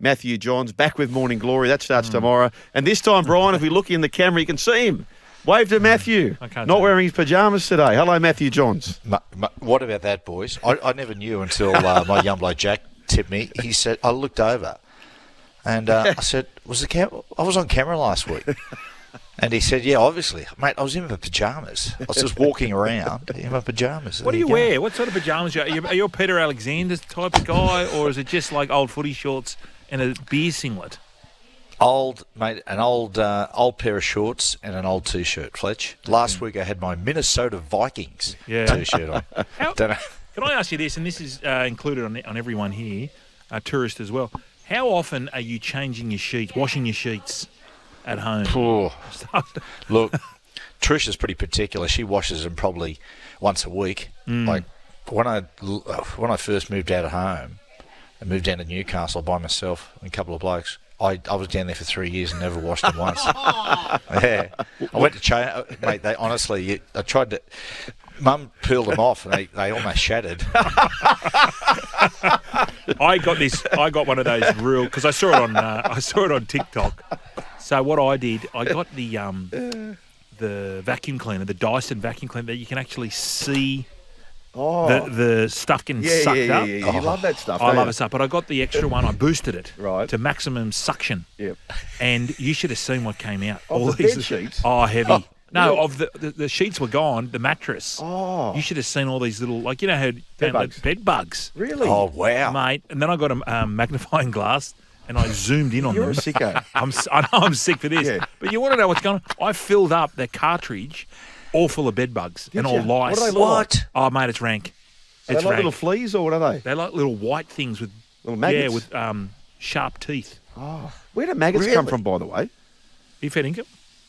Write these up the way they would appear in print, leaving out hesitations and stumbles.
Matthew Johns, back with Morning Glory. That starts tomorrow. And this time, Brian, if we look in the camera, you can see him. Wave to Matthew. Not wearing his pyjamas today. Hello, Matthew Johns. What about that, boys? I never knew until my young bloke Jack tipped me. He said, I looked over and I said, I was on camera last week. And he said, yeah, obviously. Mate, I was in my pyjamas. I was just walking around in my pyjamas. What do you wear? What sort of pyjamas? Are you a Peter Alexander type of guy, or is it just like old footy shorts and a beer singlet? An old pair of shorts and an old T-shirt, Fletch. Last week I had my Minnesota Vikings T-shirt on. Can I ask you this, and this is included on everyone here, a tourist as well. How often are you changing your sheets, washing your sheets at home? Look, Trisha's pretty particular. She washes them probably once a week. Like when I first moved out of home and moved down to Newcastle by myself and a couple of blokes, I was down there for 3 years and never washed them once. Yeah, I went to change, mate. They honestly, I tried to. Mum peeled them off and they almost shattered. I got one of those real because I saw it on TikTok. So what I did, I got the vacuum cleaner, the Dyson vacuum cleaner that you can actually see the stuff getting sucked up. Yeah. You love that stuff. I love it stuff, but I got the extra one. I boosted it to maximum suction. Yep. And you should have seen what came out. All the bed sheets? Oh, heavy. No, of the sheets were gone. The mattress. Oh. You should have seen all these little, like, you know how bed bugs. Really? Oh, wow. Mate. And then I got a magnifying glass and I zoomed in on them. You're a sicko. I know I'm sick for this. Yeah. But you want to know what's going on? I filled up that cartridge all full of bed bugs and all lice. What do they look like? Oh, mate, it's rank. Are they like little fleas or what are they? They're like little white things with little maggots? Yeah, with sharp teeth. Oh. Where do maggots come from, by the way? You fed income?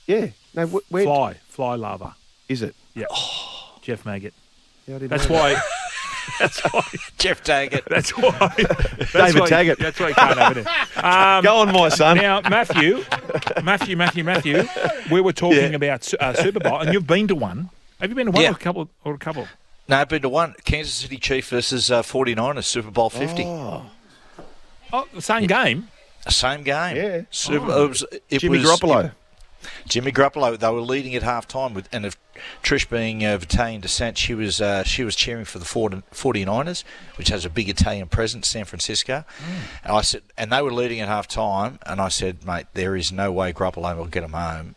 Yeah. No, where? Fly larva. Is it? Yeah. Jeff Maggot. Yeah, That's why. Jeff Taggart. That's why. David Taggart. That's why you can't have it. Go on, my son. Now, Matthew, we were talking about Super Bowl, and you've been to one. Have you been to one or a couple? No, I've been to one. Kansas City Chiefs versus 49ers, Super Bowl 50. Oh, the same game? Same game. Yeah. Jimmy Garoppolo. Jimmy Garoppolo. They were leading at half time and if Trish being of Italian descent, she was cheering for the 49ers, which has a big Italian presence, San Francisco. And I said, and they were leading at half time, and I said, mate, there is no way Garoppolo will get them home.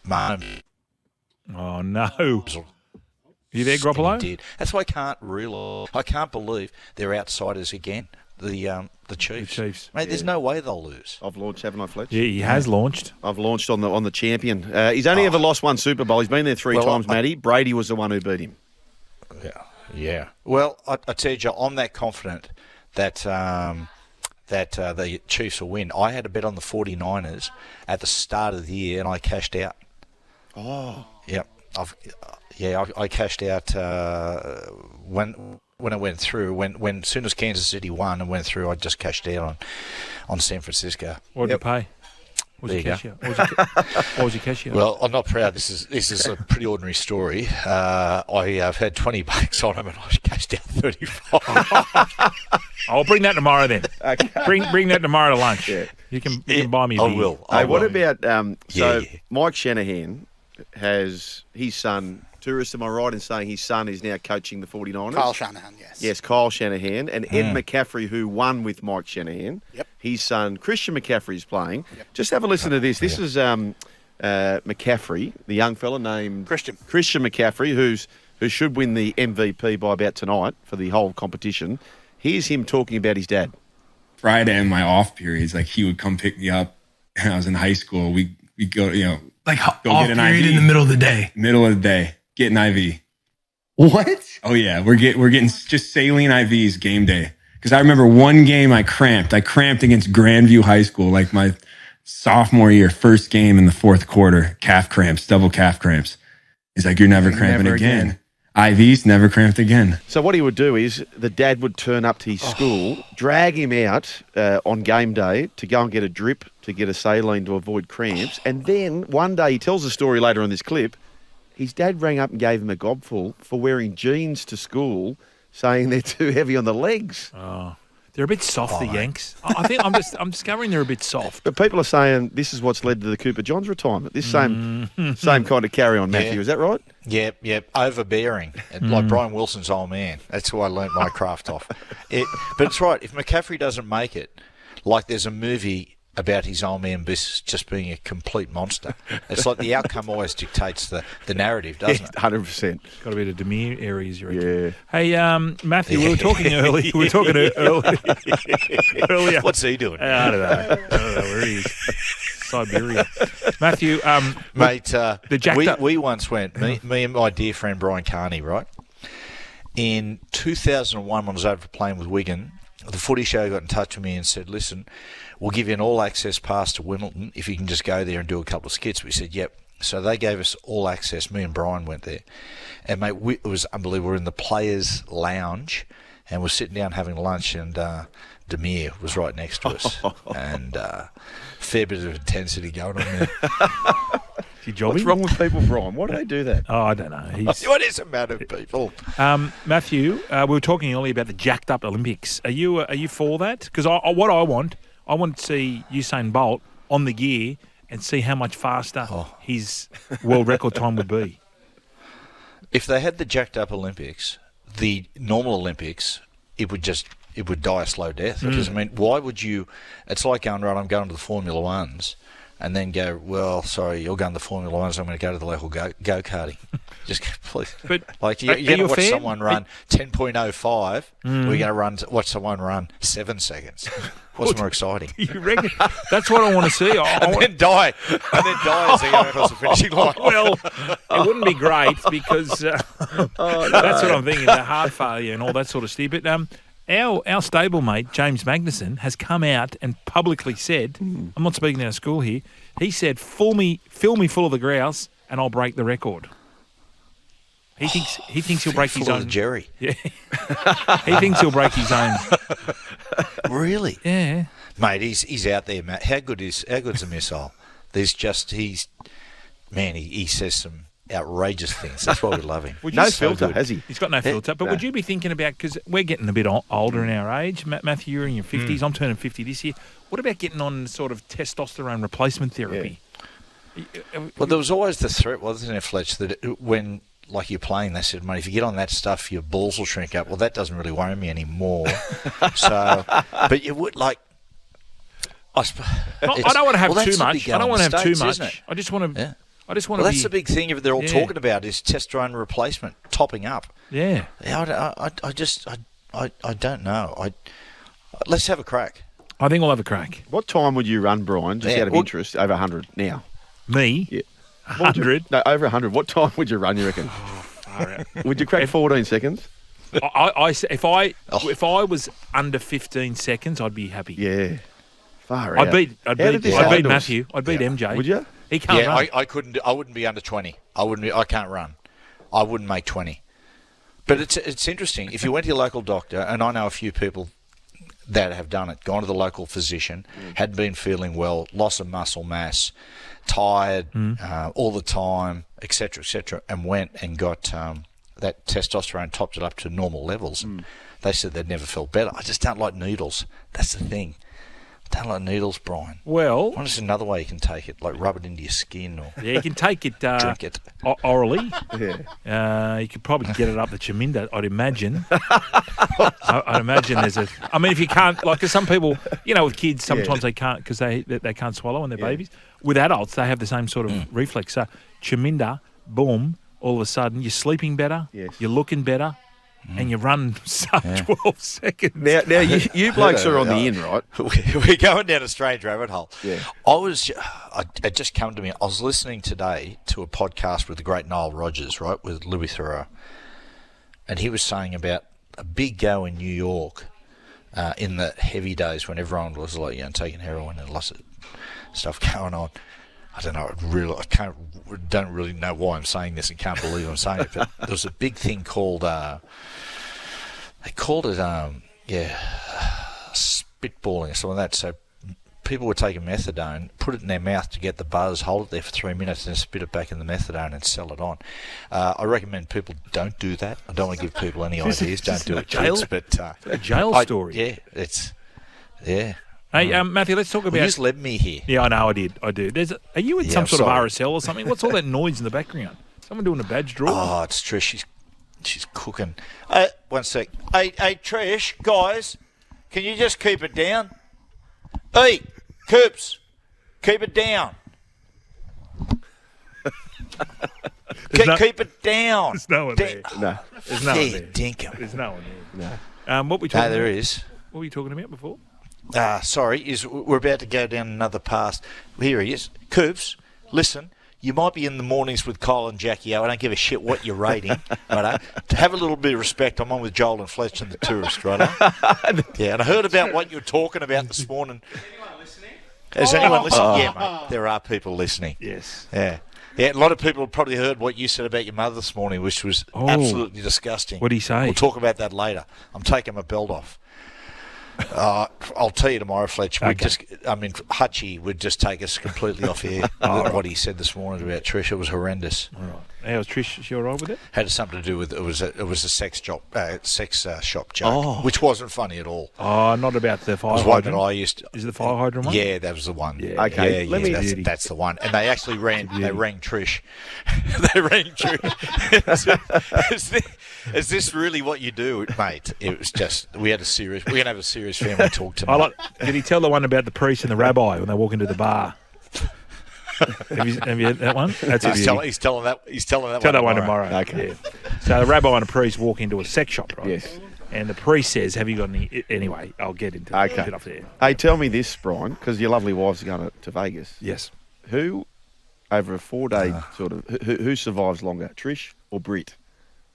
Oh no. You there, Garoppolo? Did. That's why I can't believe they're outsiders again. The Chiefs. The Chiefs. Mate, there's no way they'll lose. I've launched, haven't I, Fletch? Yeah, he has launched. I've launched on the champion. He's only ever lost one Super Bowl. He's been there three times, Matty. Brady was the one who beat him. Yeah. Well, I tell you, I'm that confident that the Chiefs will win. I had a bet on the 49ers at the start of the year, and I cashed out. Oh. Yep. I cashed out when it went through. When as soon as Kansas City won and went through, I just cashed out on San Francisco. What did you pay? What was your cash out? Well, I'm not proud. This is a pretty ordinary story. I've had $20 on them and I cashed out 35. I'll bring that tomorrow then. Okay. Bring that tomorrow to lunch. Yeah. You can buy me a beer. I will. Hey, what about Mike Shanahan has his son. Tourist, am I right in saying his son is now coaching the 49ers? Kyle Shanahan, yes. Yes, Kyle Shanahan. And Ed McCaffrey, who won with Mike Shanahan. Yep. His son, Christian McCaffrey, is playing. Yep. Just have a listen to this. This is McCaffrey, the young fella named... Christian McCaffrey, who should win the MVP by about tonight for the whole competition. Here's him talking about his dad. Friday in my off periods, like he would come pick me up when I was in high school. We go, like go off get an period IV. in the middle of the day. Middle of the day. Get an IV. What? Oh yeah, we're getting just saline IVs game day. Because I remember one game I cramped. I cramped against Grandview High School, like my sophomore year, first game in the fourth quarter. Calf cramps, double calf cramps. He's like, you're never cramping again. IVs, never cramped again. So what he would do is the dad would turn up to his school, drag him out on game day to go and get a drip, to get a saline to avoid cramps. And then one day, he tells a story later in this clip, his dad rang up and gave him a gobful for wearing jeans to school, saying they're too heavy on the legs. Oh. They're a bit soft, the Yanks. I think I'm discovering they're a bit soft. But people are saying this is what's led to the Cooper Johns retirement. This same kind of carry on, Matthew. Yeah. Is that right? Yep. Overbearing. Like Brian Wilson's old man. That's who I learnt my craft off. But it's right. If McCaffrey doesn't make it, like there's a movie about his old man just being a complete monster. It's like the outcome always dictates the narrative, doesn't it? 100%. Got a bit of Demir areas, you reckon? Yeah. Hey, Matthew, we were talking early. Earlier. What's he doing? I don't know where he is. Siberia. Matthew, Mate, the jacked up. we once went, me and my dear friend Brian Carney, right? In 2001, when I was over playing with Wigan, the footy show got in touch with me and said, listen, we'll give you an all-access pass to Wimbledon if you can just go there and do a couple of skits. We said, yep. So they gave us all access. Me and Brian went there. And, mate, it was unbelievable. We're in the players' lounge and we're sitting down having lunch and Demir was right next to us. And fair bit of intensity going on there. What's wrong with people, Brian? Why do they do that? Oh, I don't know. What is the matter with people? Matthew, we were talking earlier about the jacked up Olympics. Are you for that? Because what I want to see Usain Bolt on the gear and see how much faster his world record time would be. If they had the jacked up Olympics, the normal Olympics, it would die a slow death. Because I mean, why would you? It's like going, right, I'm going to the Formula Ones. And then go, well, sorry, you're going to the Formula One, so I'm going to go to the local go-karting. Just please. But like, you're going to watch someone run 10.05. We're going to watch someone run 7 seconds. What's more exciting? You reckon? That's what I want to see. Then die as they go across the finishing line. Well, it wouldn't be great because that's what I'm thinking, the heart failure and all that sort of stuff. But our stablemate, James Magnuson, has come out and publicly said, I'm not speaking out of school here, he said, fill me full of the grouse and I'll break the record. He thinks he'll break his Full own. of Jerry. Yeah. He thinks he'll break his own. Really? Yeah. Mate, he's out there, Matt. How good's a missile? He says some outrageous things. That's why we love him. No filter, has he? He's got no filter. But would you be thinking about, because we're getting a bit older in our age, Matthew, you're in your 50s, I'm turning 50 this year. What about getting on sort of testosterone replacement therapy? Yeah. Well, there was always the threat, wasn't there, Fletch, that when, like, you're playing, they said, mate, if you get on that stuff, your balls will shrink up. Well, that doesn't really worry me anymore. But you would, like... I don't want to have too much. I don't want to have too much. I just want to... Yeah. I just want to that's the big thing they're all talking about is testosterone replacement, topping up. Yeah. I don't know. Let's have a crack. I think we'll have a crack. What time would you run, Brian, just out of interest, over 100 now? Me? Yeah. 100? No, over 100. What time would you run, you reckon? Far out. Would you crack 14 seconds? If I was under 15 seconds, I'd be happy. Yeah. Far out. I'd beat Matthew. I'd beat MJ. Would you? He can't run. I couldn't. I wouldn't be under 20. I can't run. I wouldn't make 20. But it's interesting. If you went to your local doctor, and I know a few people that have done it, gone to the local physician, had been feeling well, loss of muscle mass, tired all the time, etc., and went and got that testosterone, topped it up to normal levels. They said they'd never felt better. I just don't like needles. That's the thing. I don't like needles, Brian. Well, what is another way you can take it? Like rub it into your skin or you can take it, drink it orally. Yeah. You could probably get it up the chaminda, I'd imagine. I'd imagine there's a. I mean, if you can't, like, 'cause some people, with kids, sometimes they can't because they can't swallow when they're babies. With adults, they have the same sort of reflex. So chaminda, boom, all of a sudden you're sleeping better, you're looking better. And you run sub 12 seconds. Now you blokes are on the in, right? We're going down a strange rabbit hole. Yeah. It just came to me. I was listening today to a podcast with the great Nile Rodgers, right, with Louis Theroux. And he was saying about a big go in New York in the heavy days when everyone was like, taking heroin and lots of stuff going on. I don't know. Don't really know why I'm saying this and can't believe I'm saying it. But there was a big thing called. They called it spitballing or something like that. So people were taking methadone, put it in their mouth to get the buzz, hold it there for 3 minutes, and spit it back in the methadone and sell it on. I recommend people don't do that. I don't want to give people any ideas. Don't do it, jail? kids. But A jail story. Yeah, it's yeah. Hey, Matthew, let's talk Well, about. you just led me here. Yeah, I know, I did. Are you in Yeah, some I'm sort sorry. of RSL or something? What's all that noise in the background? Someone doing a badge draw? Oh, it's Trish. She's cooking. One sec. Hey, Trish, guys, can you just keep it down? Hey, Coops, keep it down. Keep it down. There's no one there. No. There's no one Yeah, there. dinkum. There's no one there. No. What were we No, talking there about? is. What were you talking about before? Sorry, we're about to go down another path. Here he is. Coops, listen, you might be in the mornings with Kyle and Jackie O. I don't give a shit what you're rating, right? To have a little bit of respect, I'm on with Joel and Fletch and the Tourist, right? Yeah, and I heard about what you were talking about this morning. Is anyone listening? Yeah, mate, there are people listening. Yes. Yeah. Yeah, a lot of people have probably heard what you said about your mother this morning, which was absolutely disgusting. What'd he say? We'll talk about that later. I'm taking my belt off. I'll tell you tomorrow, Fletch. Hutchie would just take us completely off here. What he said this morning about Trish, it was horrendous. All right. How's Trish? Is she all right with it? Had something to do with it was a sex shop joke, which wasn't funny at all. Oh, not about the It fire was one that hydrant. I used to. Is it the fire hydrant one? Yeah, that was the one. Yeah. Okay, Yeah, let me- that's the one. And they actually rang Trish. They rang Trish. Is this really what you do, mate? It was just we're gonna have a serious family talk tonight. Did he tell the one about the priest and the rabbi when they walk into the bar? have you had that one? That's a He's beauty. telling that. He's telling that. Tell that one tomorrow. Okay. Yeah. So the rabbi and a priest walk into a sex shop, right? Yes. And the priest says, "Have you got any?" Anyway, I'll get into Okay. get off there. Hey, tell me this, Brian, because your lovely wife's going to Vegas. Yes. Who, over a 4-day sort of, who survives longer, Trish or Brit?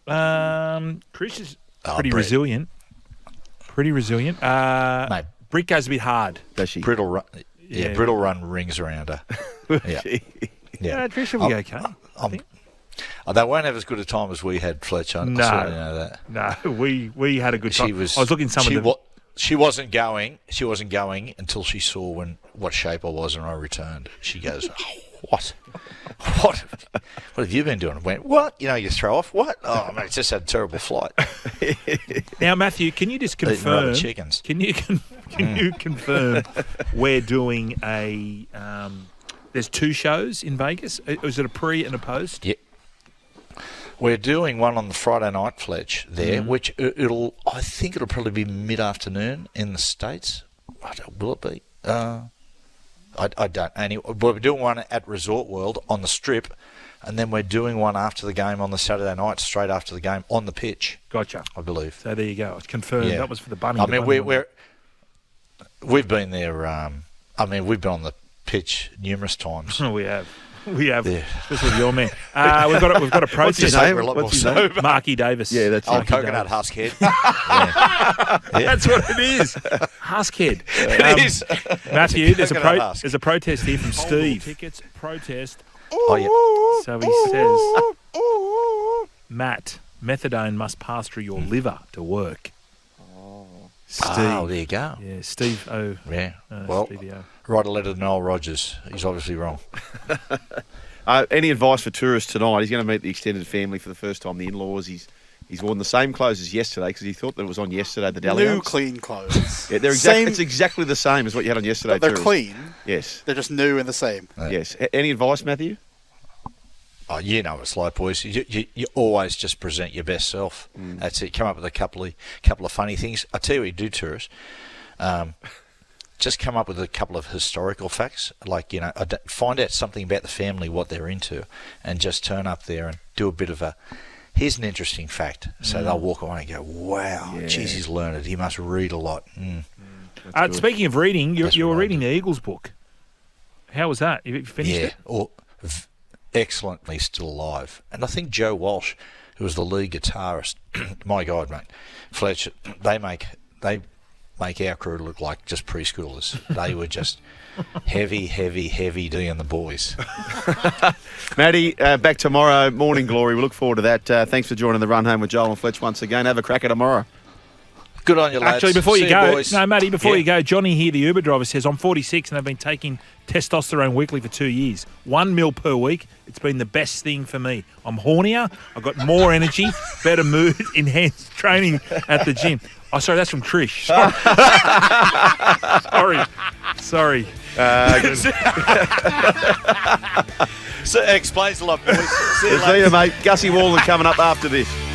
Trish is pretty Brett. resilient. Pretty resilient. Mate. Britt goes a bit hard. Does she? Brittle run. Yeah. Yeah, brittle run rings around her. Yeah. Yeah, Trish will be okay. I think. They won't have as good a time as we had, Fletch. I No. certainly know that. No, we had a good time. She was. I was looking at some she of the. She wasn't going. She wasn't going until she saw what shape I was, and I returned. She goes, "What? What have you been doing?" I went, "What? You throw off. What? Oh, mate, just had a terrible flight." Now, Matthew, can you just Eating rubber confirm? chickens. Can you confirm we're doing a? There's 2 shows in Vegas. Is it a pre and a post? Yeah. We're doing one on the Friday night, Fletch, there, which I think it'll probably be mid-afternoon in the States. Will it be? I don't. Anyway, we're doing one at Resort World on the Strip, and then we're doing one after the game on the Saturday night, straight after the game, on the pitch, Gotcha. I believe. So there you go. It's confirmed. Yeah. That was for the bunny. I the mean, bunny we've been there. We've been on the pitch numerous times. one. We have. Yeah. Especially with your man. We've got a What's his protest. name? We're a lot more What's his name? sober. Marky Davis. Yeah, that's Oh, it. Coconut Husk Head. That's what it is. Huskhead. It is. Matthew, there's Coconut Husk. there's a protest here from Steve. Tickets protest. Oh, yeah. So he says, Matt, methadone must pass through your liver to work. Steve. Oh, there you go. Yeah, Steve O. Yeah. Well, Stevie O. write a letter to Noel Rogers. He's obviously wrong. Any advice for tourists tonight? He's going to meet the extended family for the first time, the in-laws. He's worn the same clothes as yesterday because he thought that it was on yesterday, the Dally New Oaks. clean clothes. Yeah, it's exactly the same as what you had on yesterday. They're tourists. clean. Yes. They're just new and the same. Yes. Any advice, Matthew? Oh, you know it's like, boys. You always just present your best self. That's it. Come up with a couple of funny things. I tell you what you do, tourists. Just come up with a couple of historical facts. Like, find out something about the family, what they're into, and just turn up there and do a bit of a... Here's an interesting fact. So they'll walk away and go, wow, geez, he's learned. He must read a lot. Speaking of reading, That's you were what I reading the Eagles book. How was that? You finished it? Excellently still alive. And I think Joe Walsh, who was the lead guitarist, my God, mate, Fletcher, they make our crew look like just preschoolers. They were just heavy doing the boys. Matty, back tomorrow, Morning Glory. We look forward to that. Thanks for joining the Run Home with Joel and Fletch once again. Have a cracker tomorrow. Good on you, lads. Actually, before See you go, boys. no, Matty, before Yeah. you go, Johnny here, the Uber driver, says, I'm 46 and I've been taking testosterone weekly for 2 years. 1 mil per week. It's been the best thing for me. I'm hornier. I've got more energy, better mood, enhanced training at the gym. Oh, sorry, that's from Trish. Sorry. So it explains a lot, boys. See you See later. you, mate. Gussie Wallen coming up after this.